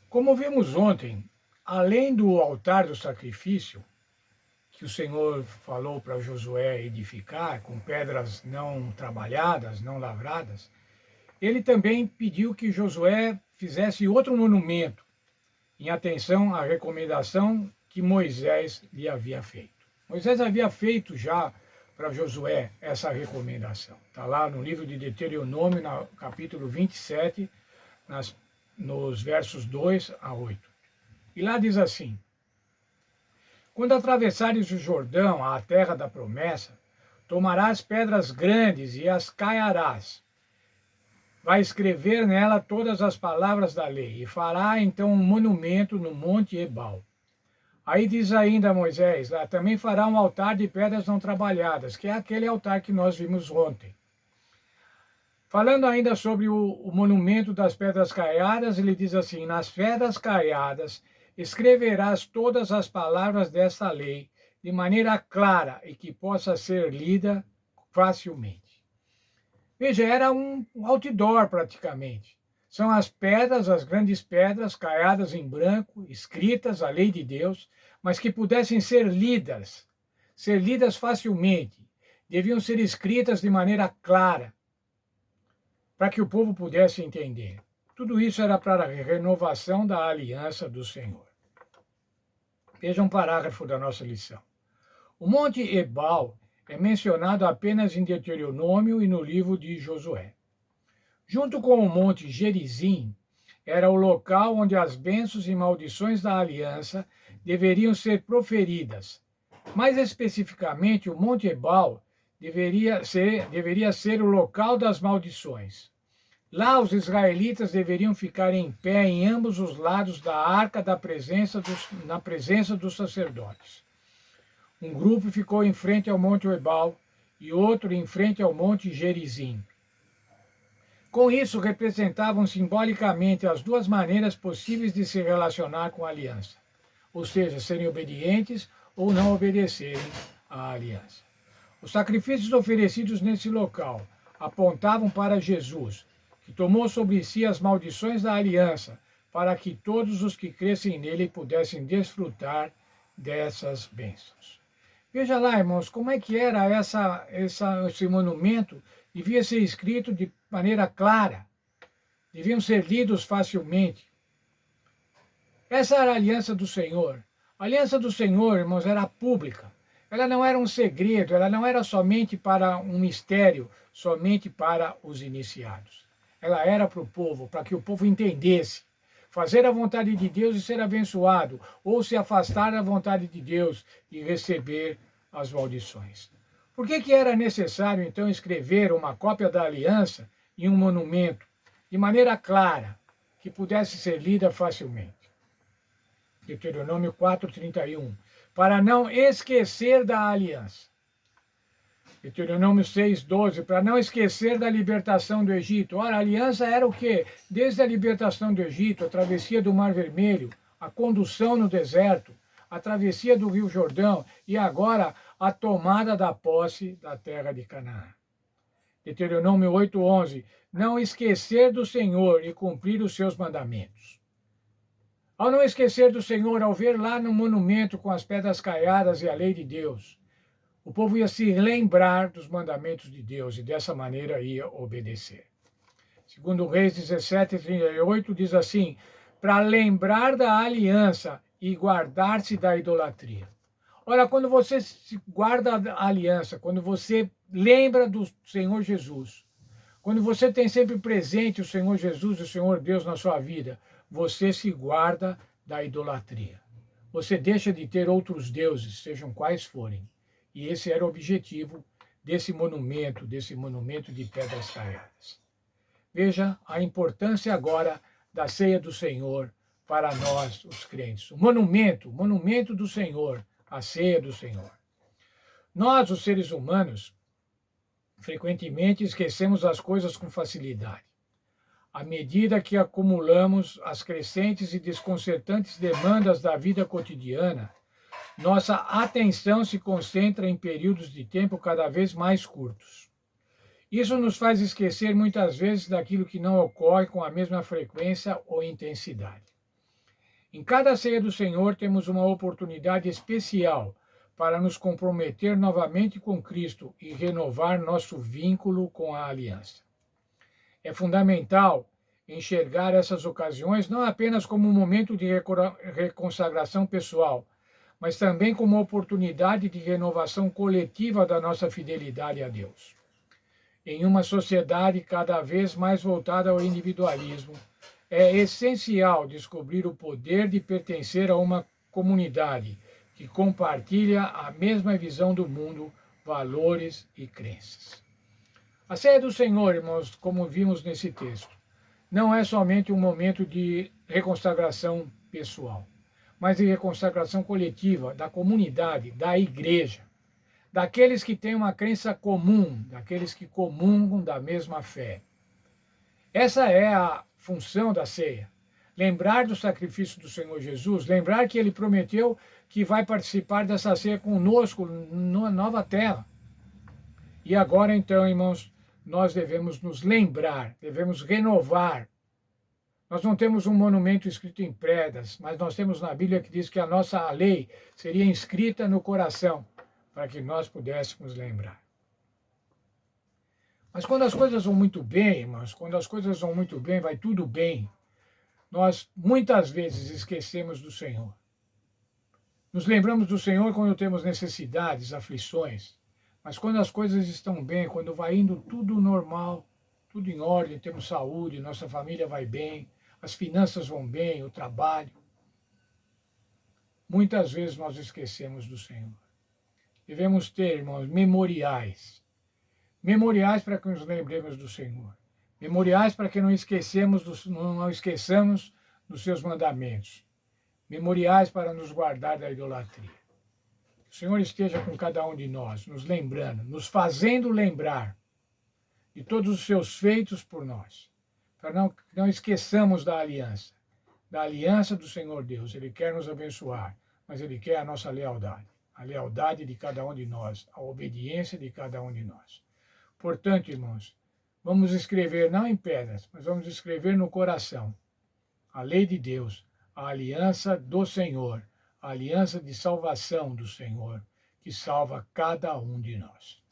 Como vimos ontem, além do altar do sacrifício, que o Senhor falou para Josué edificar com pedras não trabalhadas, não lavradas, ele também pediu que Josué fizesse outro monumento, em atenção à recomendação que Moisés lhe havia feito. Moisés havia feito já para Josué essa recomendação. Está lá no livro de Deuteronômio, no capítulo 27, nos versos 2 a 8. E lá diz assim: quando atravessares o Jordão, a terra da promessa, tomarás pedras grandes e as caiarás. Vai escrever nela todas as palavras da lei, e fará então um monumento no monte Ebal. Aí diz ainda Moisés, lá também fará um altar de pedras não trabalhadas, que é aquele altar que nós vimos ontem. Falando ainda sobre o monumento das pedras caiadas, ele diz assim: nas pedras caiadas escreverás todas as palavras desta lei, de maneira clara e que possa ser lida facilmente. Veja, era um outdoor praticamente. São as pedras, as grandes pedras caiadas em branco, escritas, a lei de Deus, mas que pudessem ser lidas facilmente. Deviam ser escritas de maneira clara, para que o povo pudesse entender. Tudo isso era para a renovação da aliança do Senhor. Veja um parágrafo da nossa lição. O Monte Ebal é mencionado apenas em Deuteronômio e no livro de Josué. Junto com o Monte Gerizim, era o local onde as bênçãos e maldições da aliança deveriam ser proferidas. Mais especificamente, o Monte Ebal deveria ser o local das maldições. Lá os israelitas deveriam ficar em pé em ambos os lados da arca na presença dos sacerdotes. Um grupo ficou em frente ao Monte Ebal e outro em frente ao Monte Gerizim. Com isso, representavam simbolicamente as duas maneiras possíveis de se relacionar com a aliança, ou seja, serem obedientes ou não obedecerem à aliança. Os sacrifícios oferecidos nesse local apontavam para Jesus, que tomou sobre si as maldições da aliança, para que todos os que crescem nele pudessem desfrutar dessas bênçãos. Veja lá, irmãos, como é que era esse monumento. Devia ser escrito de maneira clara, deviam ser lidos facilmente. Essa era a aliança do Senhor. A aliança do Senhor, irmãos, era pública. Ela não era um segredo, ela não era somente para um mistério, somente para os iniciados. Ela era para o povo, para que o povo entendesse. Fazer a vontade de Deus e ser abençoado, ou se afastar da vontade de Deus e receber as maldições. Por que era necessário, então, escrever uma cópia da aliança em um monumento, de maneira clara, que pudesse ser lida facilmente? Deuteronômio 4:31. Para não esquecer da aliança. Deuteronômio 6:12. Para não esquecer da libertação do Egito. Ora, a aliança era o quê? Desde a libertação do Egito, a travessia do Mar Vermelho, a condução no deserto, a travessia do Rio Jordão e agora a tomada da posse da terra de Canaã. Deuteronômio 8:11. Não esquecer do Senhor e cumprir os seus mandamentos. Ao não esquecer do Senhor, ao ver lá no monumento com as pedras caiadas e a lei de Deus, o povo ia se lembrar dos mandamentos de Deus e dessa maneira ia obedecer. Segundo Reis 17:38 diz assim: para lembrar da aliança e guardar-se da idolatria. Ora, quando você guarda a aliança, quando você lembra do Senhor Jesus, quando você tem sempre presente o Senhor Jesus e o Senhor Deus na sua vida, você se guarda da idolatria. Você deixa de ter outros deuses, sejam quais forem. E esse era o objetivo desse monumento de pedras caiadas. Veja a importância agora da ceia do Senhor para nós, os crentes. O monumento do Senhor, a ceia do Senhor. Nós, os seres humanos, frequentemente esquecemos as coisas com facilidade. À medida que acumulamos as crescentes e desconcertantes demandas da vida cotidiana, nossa atenção se concentra em períodos de tempo cada vez mais curtos. Isso nos faz esquecer muitas vezes daquilo que não ocorre com a mesma frequência ou intensidade. Em cada ceia do Senhor temos uma oportunidade especial para nos comprometer novamente com Cristo e renovar nosso vínculo com a aliança. É fundamental enxergar essas ocasiões não apenas como um momento de reconsagração pessoal, mas também como uma oportunidade de renovação coletiva da nossa fidelidade a Deus. Em uma sociedade cada vez mais voltada ao individualismo, é essencial descobrir o poder de pertencer a uma comunidade que compartilha a mesma visão do mundo, valores e crenças. A ceia do Senhor, irmãos, como vimos nesse texto, não é somente um momento de reconsagração pessoal, mas de reconsagração coletiva, da comunidade, da igreja, daqueles que têm uma crença comum, daqueles que comungam da mesma fé. Essa é a função da ceia. Lembrar do sacrifício do Senhor Jesus, lembrar que ele prometeu que vai participar dessa ceia conosco na nova terra. E agora, então, irmãos, nós devemos nos lembrar, devemos renovar. Nós não temos um monumento escrito em pedras, mas nós temos na Bíblia que diz que a nossa lei seria inscrita no coração, para que nós pudéssemos lembrar. Mas quando as coisas vão muito bem, irmãos, quando as coisas vão muito bem, vai tudo bem, nós muitas vezes esquecemos do Senhor. Nos lembramos do Senhor quando temos necessidades, aflições, mas quando as coisas estão bem, quando vai indo tudo normal, tudo em ordem, temos saúde, nossa família vai bem, as finanças vão bem, o trabalho, muitas vezes nós esquecemos do Senhor. Devemos ter, irmãos, memoriais para que nos lembremos do Senhor. Memoriais para que não esqueçamos dos seus mandamentos. Memoriais para nos guardar da idolatria. Que o Senhor esteja com cada um de nós, nos lembrando, nos fazendo lembrar de todos os seus feitos por nós, para não esqueçamos da aliança do Senhor Deus. Ele quer nos abençoar, mas Ele quer a nossa a lealdade de cada um de nós, a obediência de cada um de nós. Portanto, irmãos, vamos escrever não em pedras, mas vamos escrever no coração a lei de Deus, a aliança do Senhor, a aliança de salvação do Senhor, que salva cada um de nós.